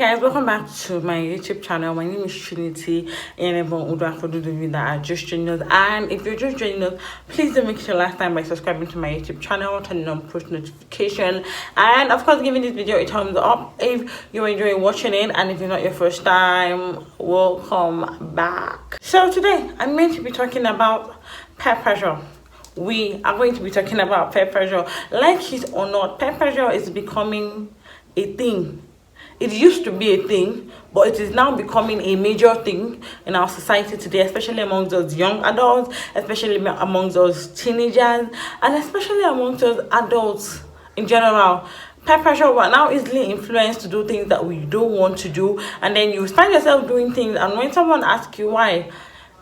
guys, welcome back to my YouTube channel. My name is Trinity and for those of you that are just joining us. And if you're just joining us, please do make it your last time by subscribing to my YouTube channel, turning on post notification, and of course giving this video a thumbs up if you're enjoying watching it. And if it's not your first time, welcome back. So today I'm going to be talking about peer pressure. We are going to be talking about peer pressure. Like it or not, peer pressure is becoming a thing. It used to be a thing, but it is now becoming a major thing in our society today, especially amongst us young adults, especially amongst us teenagers, and especially amongst us adults in general. Peer pressure will now easily influence to do things that we don't want to do, and then you find yourself doing things, and when someone asks you why,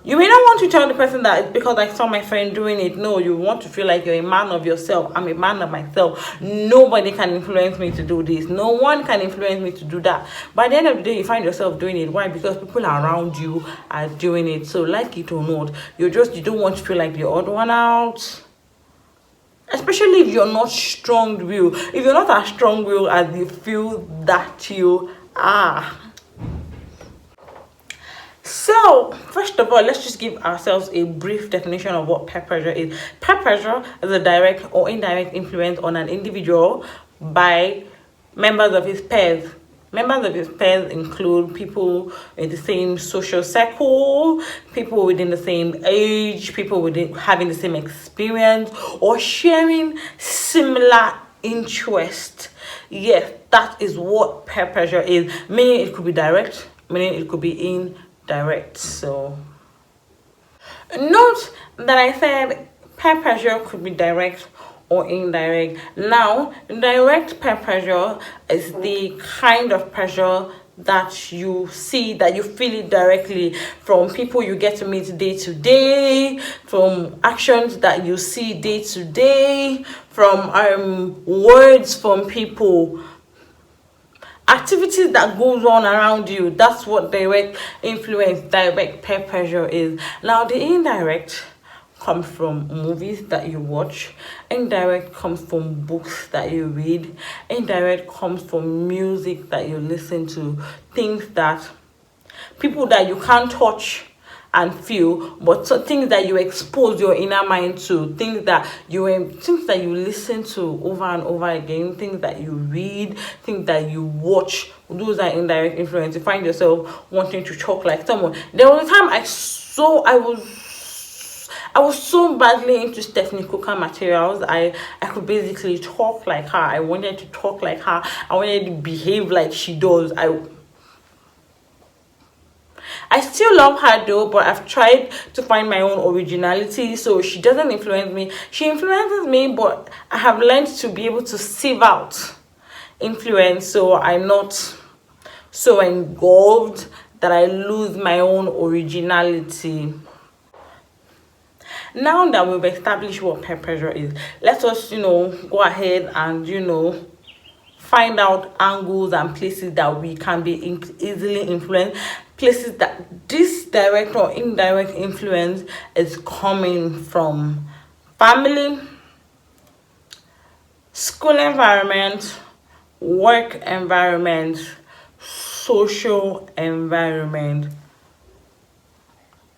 you may not want to tell the person that it's because I saw my friend doing it. No, you want to feel like you're a man of yourself. I'm a man of myself. Nobody can influence me to do this. No one can influence me to do that. By the end of the day, you find yourself doing it. Why? Because people around you are doing it. So like it or not, you don't want to feel like the odd one out. Especially if you're not strong-willed. If you're not as strong-willed as you feel that you are. So, first of all, let's just give ourselves a brief definition of what peer pressure is. Peer pressure is a direct or indirect influence on an individual by members of his peers. Members of his peers include people in the same social circle, people within the same age, people having the same experience, or sharing similar interests. Yes, that is what peer pressure is. Meaning it could be direct, meaning it could be indirect. So note that I said peer pressure could be direct or indirect. Now, direct peer pressure is the kind of pressure that you see, that you feel it directly from people you get to meet day to day, from actions that you see day to day, from words from people, activities that goes on around you. That's what direct peer pressure is. Now the indirect comes from movies that you watch, indirect comes from books that you read, indirect comes from music that you listen to, things that people that you can't touch and feel, but things that you expose your inner mind to, things that you listen to over and over again, things that you read, things that you watch. Those are indirect influence. You find yourself wanting to talk like someone. There was a time I was so badly into Stephanie Coker materials. I could basically talk like her. I wanted to talk like her. I wanted to behave like she does. I still love her though, but I've tried to find my own originality, so she doesn't influence me. She influences me, but I have learned to be able to sieve out influence, so I'm not so engulfed that I lose my own originality. Now that we've established what peer pressure is, let us, go ahead and, find out angles and places that we can be easily influenced, places that this direct or indirect influence is coming from: family, school environment, work environment, social environment.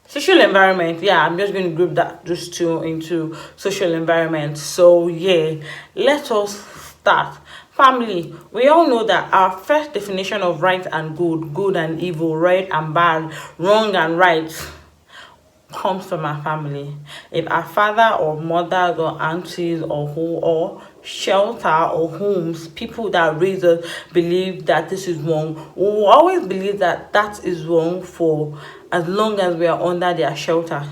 Social environment, yeah, I'm just going to group that just two into social environment. So yeah, let us start. Family. We all know that our first definition of right and good and evil, right and bad, wrong and right, comes from our family. If our father or mothers or aunties or shelter or homes, people that raise us, believe that this is wrong, we will always believe that that is wrong for as long as we are under their shelter,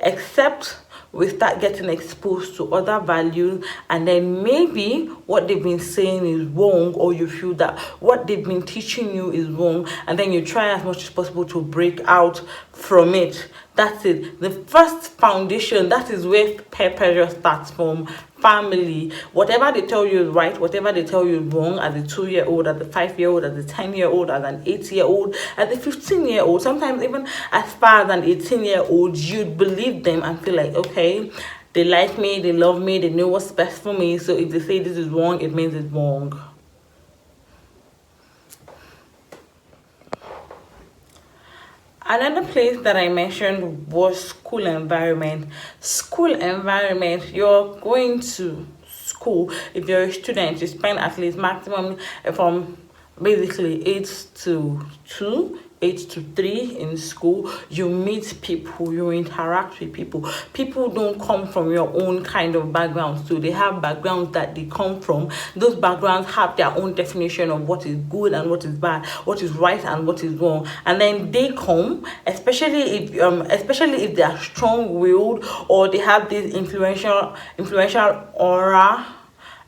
except we start getting exposed to other values, and then maybe what they've been saying is wrong, or you feel that what they've been teaching you is wrong, and then you try as much as possible to break out from it. That's it. The first foundation, that is where peer pressure starts from. Family. Whatever they tell you is right, whatever they tell you is wrong, as a 2-year-old, as a 5-year-old, as a 10-year-old, as an 8-year-old, as a 15-year-old, sometimes even as far as an 18-year-old, you'd believe them and feel like, okay, they like me, they love me, they know what's best for me, so if they say this is wrong, it means it's wrong. Another place that I mentioned was school environment. School environment, you're going to school. If you're a student, you spend at least maximum from basically 8 to 2, 8 to 3 in school. You meet people, you interact with people. People don't come from your own kind of background, so they have backgrounds that they come from. Those backgrounds have their own definition of what is good and what is bad, what is right and what is wrong. And then they come, especially if they are strong-willed, or they have this influential aura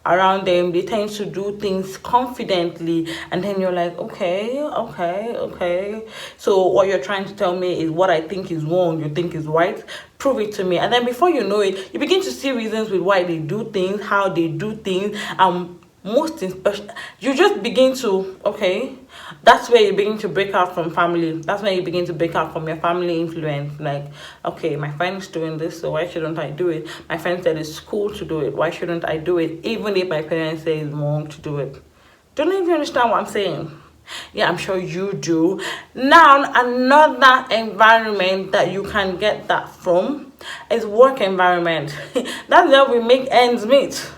around them. They tend to do things confidently, and then you're like, okay, so what you're trying to tell me is what I think is wrong, you think is right. Prove it to me. And then before you know it, you begin to see reasons with why they do things, how they do things. Most especially, you just begin to, okay, that's where you begin to break out from family. That's when you begin to break out from your family influence. Like, okay, my friend's doing this, so why shouldn't I do it? My friend said it's cool to do it, why shouldn't I do it? Even if my parents say it's wrong to do it. Don't know if you understand what I'm saying. Yeah, I'm sure you do. Now, another environment that you can get that from is work environment. That's where we make ends meet.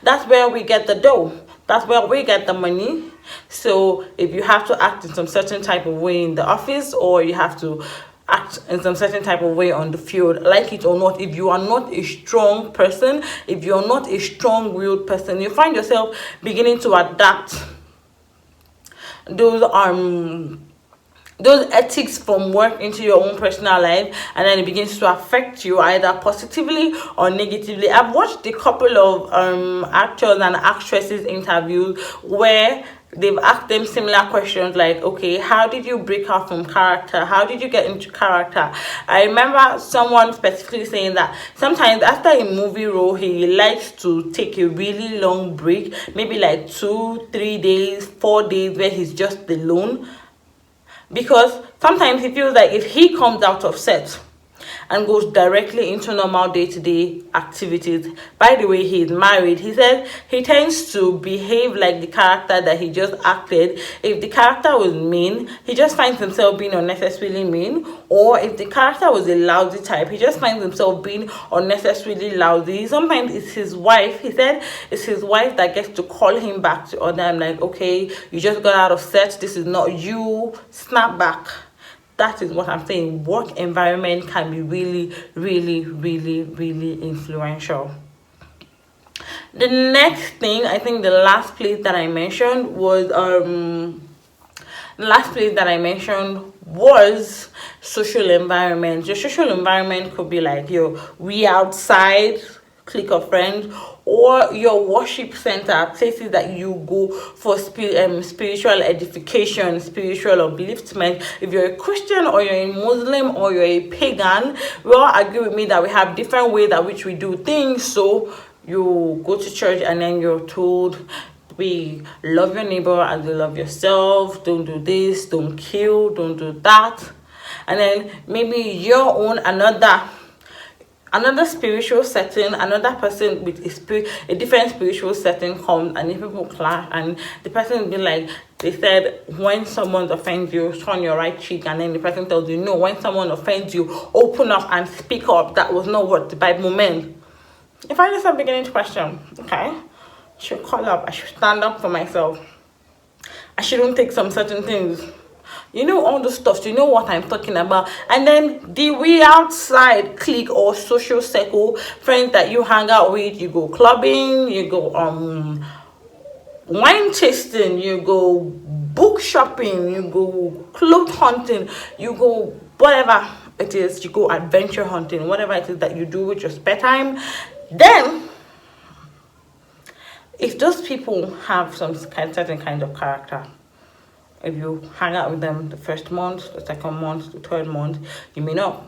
That's where we get the dough. That's where we get the money. So if you have to act in some certain type of way in the office, or you have to act in some certain type of way on the field, like it or not, if you are not a strong person, if you're not a strong-willed person, you find yourself beginning to adapt those ethics from work into your own personal life, and then it begins to affect you either positively or negatively. I've watched a couple of actors and actresses interviews where they've asked them similar questions like, okay, how did you break out from character? How did you get into character? I remember someone specifically saying that sometimes after a movie role, he likes to take a really long break, maybe like 2-3 days, 4 days, where he's just alone, because sometimes he feels like if he comes out of set and goes directly into normal day-to-day activities. By the way, he is married. He said he tends to behave like the character that he just acted. If the character was mean, he just finds himself being unnecessarily mean. Or if the character was a lousy type, he just finds himself being unnecessarily lousy. Sometimes it's his wife. He said it's his wife that gets to call him back to order. I'm like, okay, you just got out of set. This is not you. Snap back. That is what I'm saying. Work environment can be really, really, really, really influential. The next thing, I think the last place that I mentioned was social environment. Your social environment could be like your we outside clique of friends, or your worship center, places that you go for spiritual edification, spiritual upliftment. If you're a Christian, or you're a Muslim, or you're a pagan, we all agree with me that we have different ways at which we do things. So you go to church and then you're told, we love your neighbor as you love yourself, don't do this, don't kill, don't do that. And then maybe your own another spiritual setting, another person with a different spiritual setting comes, and if people clash, and the person will be like, they said, when someone offends you, turn your right cheek, and then the person tells you, no, when someone offends you, open up and speak up. That was not what the Bible meant. If I just start beginning to question, okay, I should call up, I should stand up for myself, I shouldn't take some certain things. You know, all the stuff, you know what I'm talking about. And then the we outside clique or social circle, friends that you hang out with, you go clubbing, you go wine tasting, you go book shopping, you go clothes hunting, you go whatever it is, you go adventure hunting, whatever it is that you do with your spare time. Then if those people have some certain kind of character, if you hang out with them the first month, the second month, the third month, you may not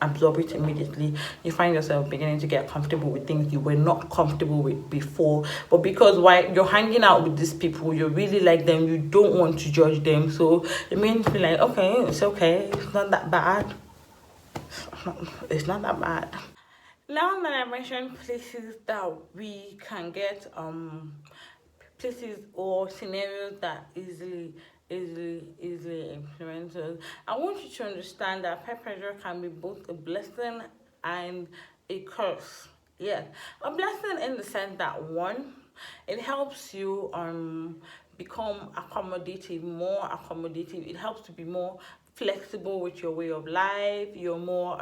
absorb it immediately. You find yourself beginning to get comfortable with things you were not comfortable with before. But because while you're hanging out with these people, you really like them, you don't want to judge them. So it means be like, okay, it's not that bad. It's not that bad. Now that I mentioned places that we can get places or scenarios that easily easily influenced. I want you to understand that peer pressure can be both a blessing and a curse. Yeah, a blessing in the sense that one, it helps you become accommodative, more accommodative. It helps to be more flexible with your way of life. You're more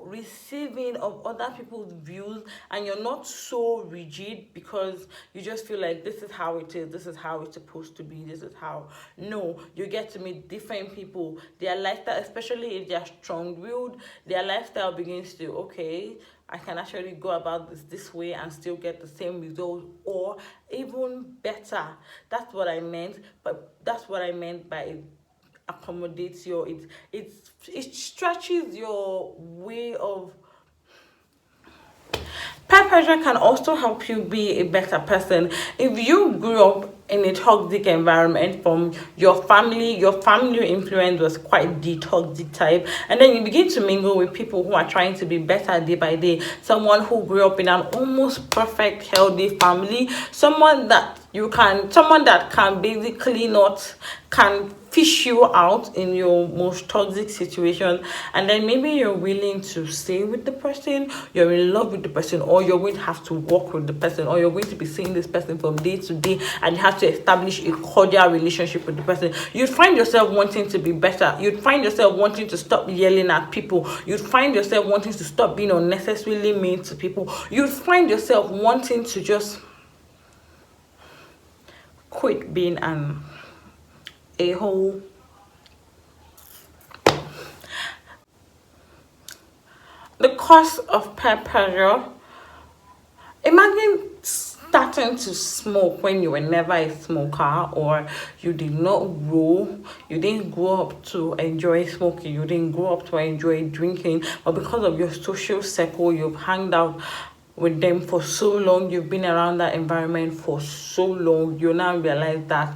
receiving of other people's views, and you're not so rigid because you just feel like this is how it is, this is how it's supposed to be, this is how. No, you get to meet different people, their lifestyle, especially if they're strong-willed, their lifestyle begins to, okay, I can actually go about this way and still get the same result, or even better. That's what I meant. But that's what I meant by accommodates your, it stretches your way of. Peer pressure can also help you be a better person. If you grew up in a toxic environment from your family influence was quite the toxic type, and then you begin to mingle with people who are trying to be better day by day. Someone who grew up in an almost perfect, healthy family, someone that can basically not can fish you out in your most toxic situation, and then maybe you're willing to stay with the person, you're in love with the person, or you're going to have to work with the person, or you're going to be seeing this person from day to day, and you have to establish a cordial relationship with the person. You'd find yourself wanting to be better. You'd find yourself wanting to stop yelling at people. You'd find yourself wanting to stop being unnecessarily mean to people. You'd find yourself wanting to just quit being an a-hole. The cause of peer pressure. Imagine starting to smoke when you were never a smoker, or you didn't grow up to enjoy smoking, you didn't grow up to enjoy drinking, but because of your social circle, you've hanged out with them for so long, you've been around that environment for so long, you now realize that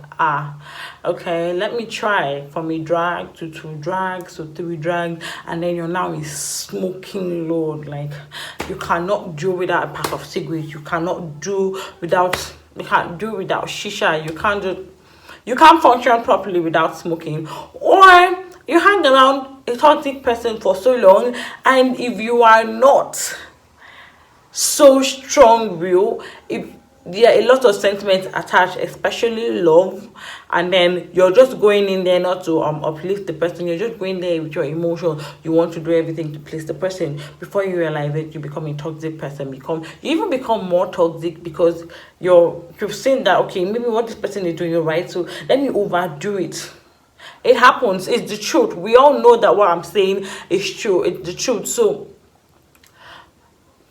okay, let me try from a drag to 2 drags to 3 drags, and then you're now a smoking lord. Like, you cannot do without a pack of cigarettes, you can't do without shisha, you can't function properly without smoking. Or you hang around a toxic person for so long, and if you are not so strong-willed, if there are a lot of sentiments attached, especially love, and then you're just going in there not to uplift the person, you're just going there with your emotions, you want to do everything to please the person. Before you realize it, you become a toxic person. You even become more toxic because you've seen that, okay, maybe what this person is doing is right, so let me overdo it. It happens. It's the truth. We all know that what I'm saying is true. It's the truth. So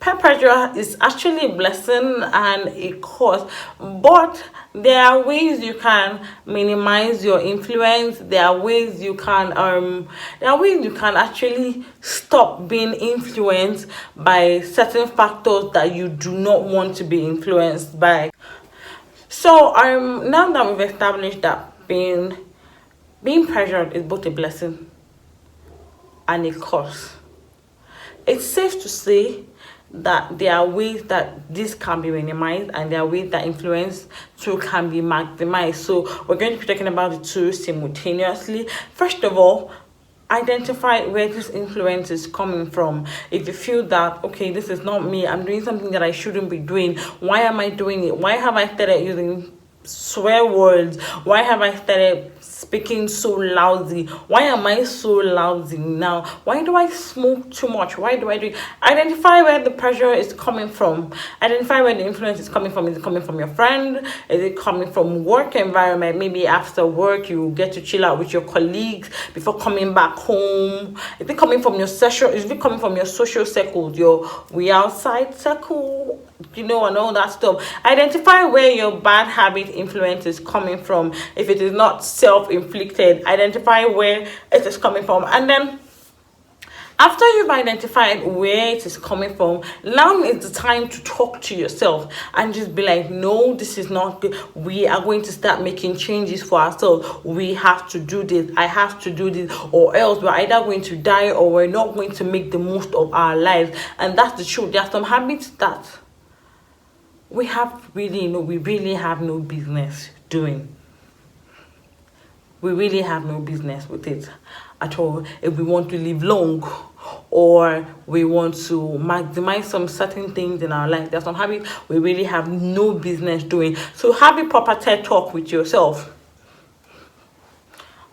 peer pressure is actually a blessing and a curse, but there are ways you can minimize your influence. There are ways you can actually stop being influenced by certain factors that you do not want to be influenced by. So now that we've established that being pressured is both a blessing and a curse, it's safe to say that there are ways that this can be minimized, and there are ways that influence too can be maximized. So we're going to be talking about the two simultaneously. First of all, identify where this influence is coming from. If you feel that, okay, this is not me, I'm doing something that I shouldn't be doing, why am I doing it? Why have I started using swear words? Why have I started speaking so lousy? Why am I so lousy now? Why do I smoke too much? Why do I do it? Identify where the pressure is coming from. Identify where the influence is coming from. Is it coming from your friend? Is it coming from work environment? Maybe after work you get to chill out with your colleagues before coming back home. Is it coming from your social circles, your we outside circle, and all that stuff? Identify where your bad habit influence is coming from. If it is not self-inflicted, identify where it is coming from. And then after you've identified where it is coming from, now is the time to talk to yourself and just be like, no, this is not good. We are going to start making changes for ourselves. We have to do this. I have to do this, or else we're either going to die or we're not going to make the most of our lives. And that's the truth. There are some habits that we really have no business doing. we really have no business with it at all. If we want to live long, or we want to maximize some certain things in our life, there's some habits we really have no business doing. So have a proper TED talk with yourself.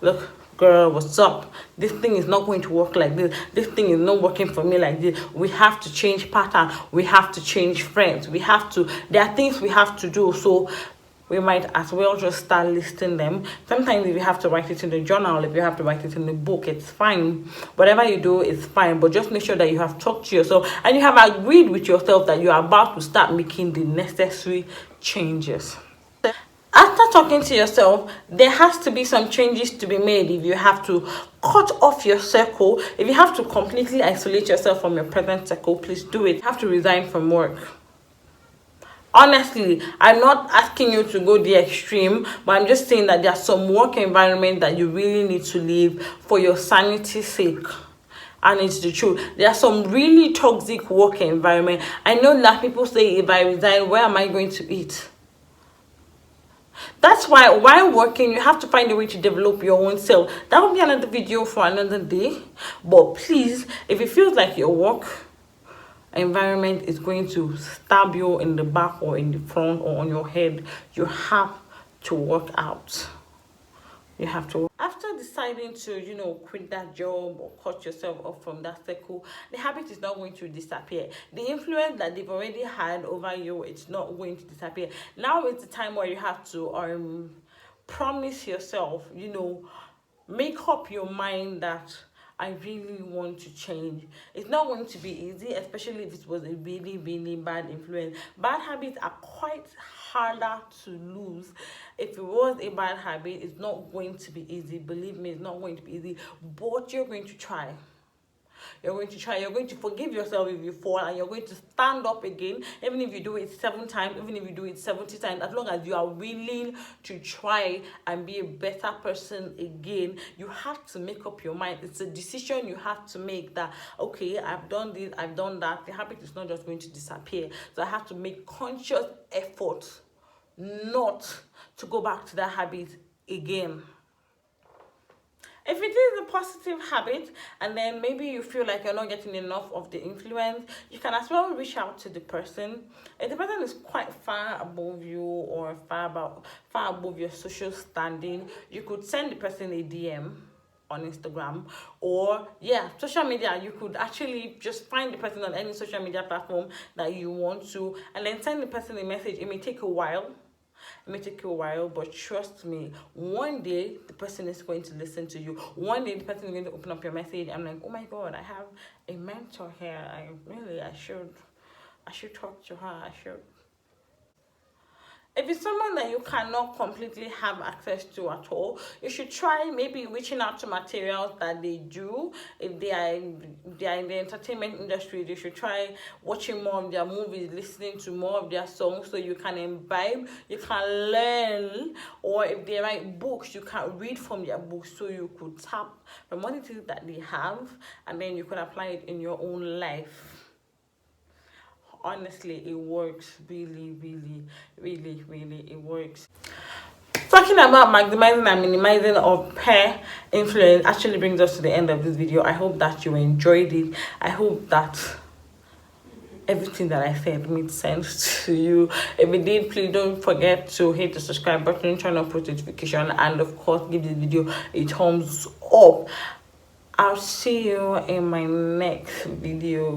Look, girl, what's up? This thing is not going to work like this. This thing is not working for me like this. We have to change pattern. We have to change friends. There are things we have to do. So we might as well just start listing them. Sometimes if you have to write it in the journal, if you have to write it in the book, it's fine. Whatever you do is fine, but just make sure that you have talked to yourself and you have agreed with yourself that you are about to start making the necessary changes. After talking to yourself, there has to be some changes to be made. If you have to cut off your circle, if you have to completely isolate yourself from your present circle, please do it. You have to resign from work. Honestly, I'm not asking you to go the extreme, but I'm just saying that there's some work environment that you really need to leave for your sanity's sake. And it's the truth. There are some really toxic work environment. I know that people say, if I resign, where am I going to eat? That's why while working, you have to find a way to develop your own self. That will be another video for another day. But please, if it feels like your work environment is going to stab you in the back or in the front or on your head, you have to work out. You have to. After deciding to, quit that job or cut yourself off from that circle, the habit is not going to disappear. The influence that they've already had over you, it's not going to disappear. Now it's the time where you have to promise yourself, make up your mind that I really want to change. It's not going to be easy, especially if it was a really, really bad influence. Bad habits are quite harder to lose. If it was a bad habit, it's not going to be easy. Believe me, it's not going to be easy, but you're going to try. You're going to forgive yourself if you fall, and you're going to stand up again, even if you do it 7 times, even if you do it 70 times, as long as you are willing to try and be a better person again. You have to make up your mind. It's a decision you have to make that, okay, I've done this, I've done that. The habit is not just going to disappear. So I have to make conscious effort not to go back to that habit again. If it is a positive habit and then maybe you feel like you're not getting enough of the influence, you can as well reach out to the person. If the person is quite far above you or far above your social standing, you could send the person a DM on Instagram, or social media. You could actually just find the person on any social media platform that you want to, and then send the person a message. It may take a while. But trust me, one day the person is going to listen to you. One day the person is going to open up your message. I'm like, oh my God, I have a mentor here. I should talk to her. If it's someone that you cannot completely have access to at all, you should try maybe reaching out to materials that they do. If they are in the entertainment industry, they should try watching more of their movies, listening to more of their songs, so you can imbibe, you can learn. Or if they write books, you can read from their books, so you could tap from what it is that they have, and then you can apply it in your own life. Honestly, it works. Really, it works. Talking about maximizing and minimizing of peer influence actually brings us to the end of this video. I hope that you enjoyed it. I hope that everything that I said made sense to you. If it did, please don't forget to hit the subscribe button, turn on post notification, and of course give this video a thumbs up. I'll see you in my next video.